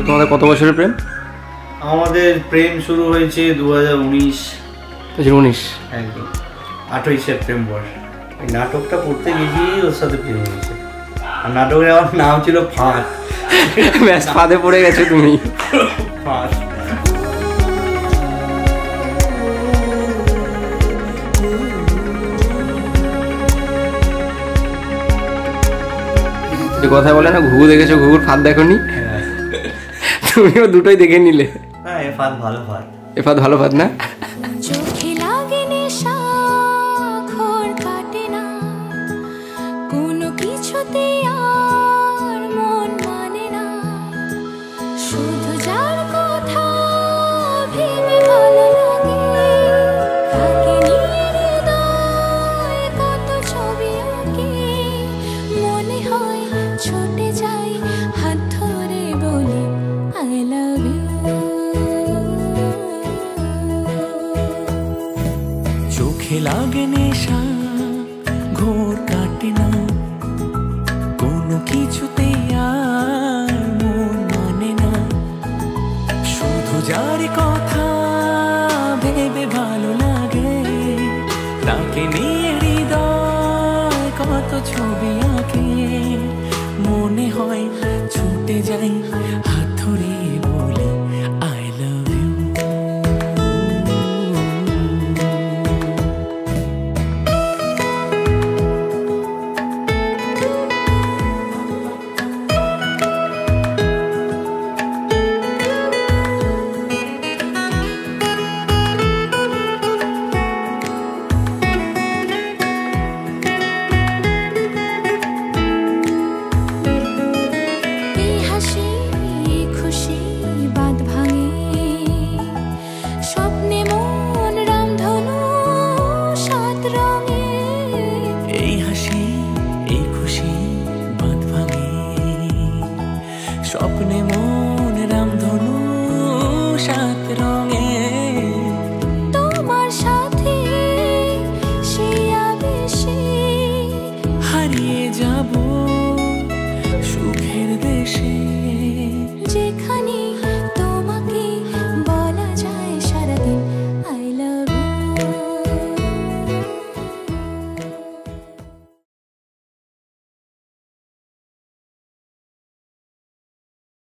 তোমাদের কত বছরের প্রেম? আমাদের প্রেম শুরু হয়েছে 2019। একদম 8ই সেপ্টেম্বর। এই নাটকটা করতে গেছি, ওর সাথে প্রেম হয়েছে। আর নাটকের আমার নাম ছিল ফাঁদ। ব্যাস, ফাঁদে পড়ে গেছে তুমি। ফাঁদ। কথা বলে না, ঘুঘু দেখেছো, ঘুঘুর ফাঁদ দেখোনি? তুমিও দুটোই দেখে নিলে। হ্যাঁ, এ ফাঁদ ভালো ফাঁদ। এ ফাঁদ ভালো ফাঁদ না? চোখে লাগে নেশা, ঘোর কাটে না, কোনো কিছুতে আর মন মানে না, শুধু যার কথা ভেবে ভালো লাগে, তাকে নিয়ে হৃদয় কত ছবি আঁকে, মনে হয় ছুটে যাই হাত ধরে বলি I love you। স্বপ্নে